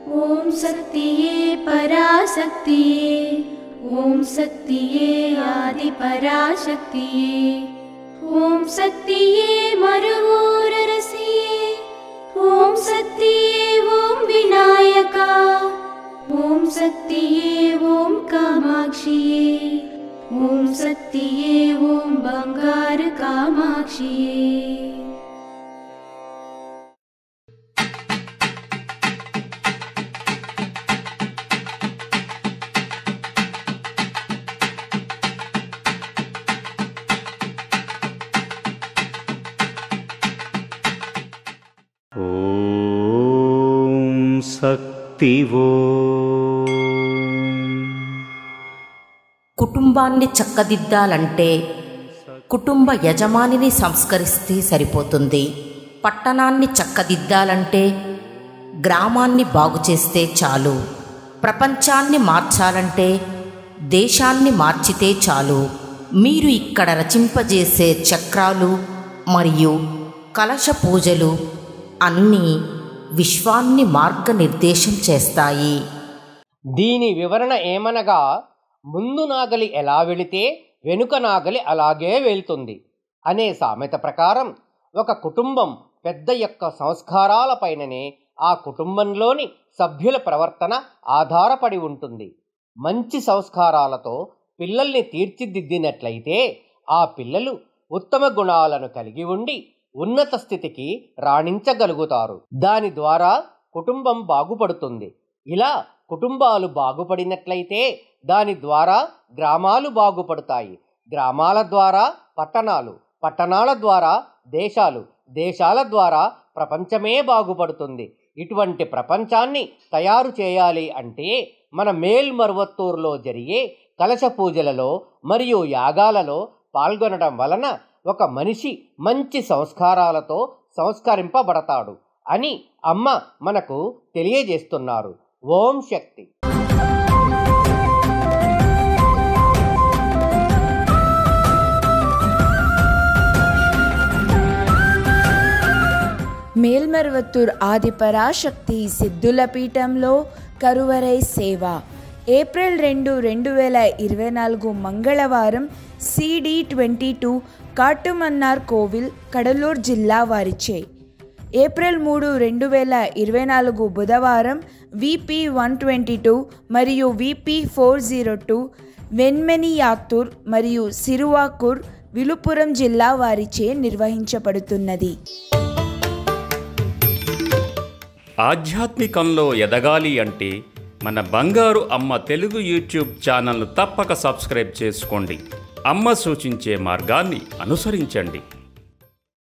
ओम शक्तिये पराशक्तिये, ओम शक्तिये आदि पराशक्तिये, ओम शक्तिये मरुवोररसिये, ओम शक्तिये ओम विनायका, ओम शक्तिये ओम कामाक्षिये, ओम शक्तिये ओम बंगार कामाक्षिये। ఓం శక్తి ఓం. కుటుంబాన్ని చక్కదిద్దాలంటే కుటుంబ యజమానిని సంస్కరిస్తే సరిపోతుంది. పట్టణాన్ని చక్కదిద్దాలంటే గ్రామాన్ని బాగు చేస్తే చాలు. ప్రపంచాన్ని మార్చాలంటే దేశాన్ని మార్చితే చాలు. మీరు ఇక్కడ రచింపజేసే చక్రాలు మరియు కలశ పూజలు అన్నీ విశ్వాన్ని మార్గనిర్దేశం చేస్తాయి. దీని వివరణ ఏమనగా, ముందు నాగలి ఎలా వెళితే వెనుక నాగలి అలాగే వెళ్తుంది అనే సామెత ప్రకారం ఒక కుటుంబం పెద్ద యొక్క సంస్కారాలపైననే ఆ కుటుంబంలోని సభ్యుల ప్రవర్తన ఆధారపడి ఉంటుంది. మంచి సంస్కారాలతో పిల్లల్ని తీర్చిదిద్దినట్లయితే ఆ పిల్లలు ఉత్తమ గుణాలను కలిగి ఉండి ఉన్నత స్థితికి రాణించగలుగుతారు. దాని ద్వారా కుటుంబం బాగుపడుతుంది. ఇలా కుటుంబాలు బాగుపడినట్లయితే దాని ద్వారా గ్రామాలు బాగుపడతాయి. గ్రామాల ద్వారా పట్టణాలు, పట్టణాల ద్వారా దేశాలు, దేశాల ద్వారా ప్రపంచమే బాగుపడుతుంది. ఇటువంటి ప్రపంచాన్ని తయారు చేయాలి అంటే మన మేల్మరువత్తూరులో జరిగే కలశ పూజలలో మరియు యాగాలలో పాల్గొనడం వలన ఒక మనిషి మంచి సంస్కారాలతో సంస్కరింపబడతాడు అని అమ్మ మనకు తెలియజేస్తున్నారు. ఓం శక్తి. మేల్మరువత్తూర్ ఆది పరాశక్తి సిద్ధుల పీఠంలో కరువరై సేవ ఏప్రిల్ 2, 2024 మంగళవారం CD22 కాటుమన్నార్ కోవిల్, కడలూరు జిల్లా వారిచే. ఏప్రిల్ 3, 2024 బుధవారం VP122 మరియు VP402 వెన్మెనియాత్తూర్ మరియు సిరువాకూర్, విలుపురం జిల్లా వారిచే నిర్వహించబడుతున్నది. ఆధ్యాత్మికంలో ఎదగాలి అంటే మన బంగారు అమ్మ తెలుగు యూట్యూబ్ ఛానల్ను తప్పక సబ్స్క్రైబ్ చేసుకోండి. అమ్మ సూచించే మార్గాన్ని అనుసరించండి.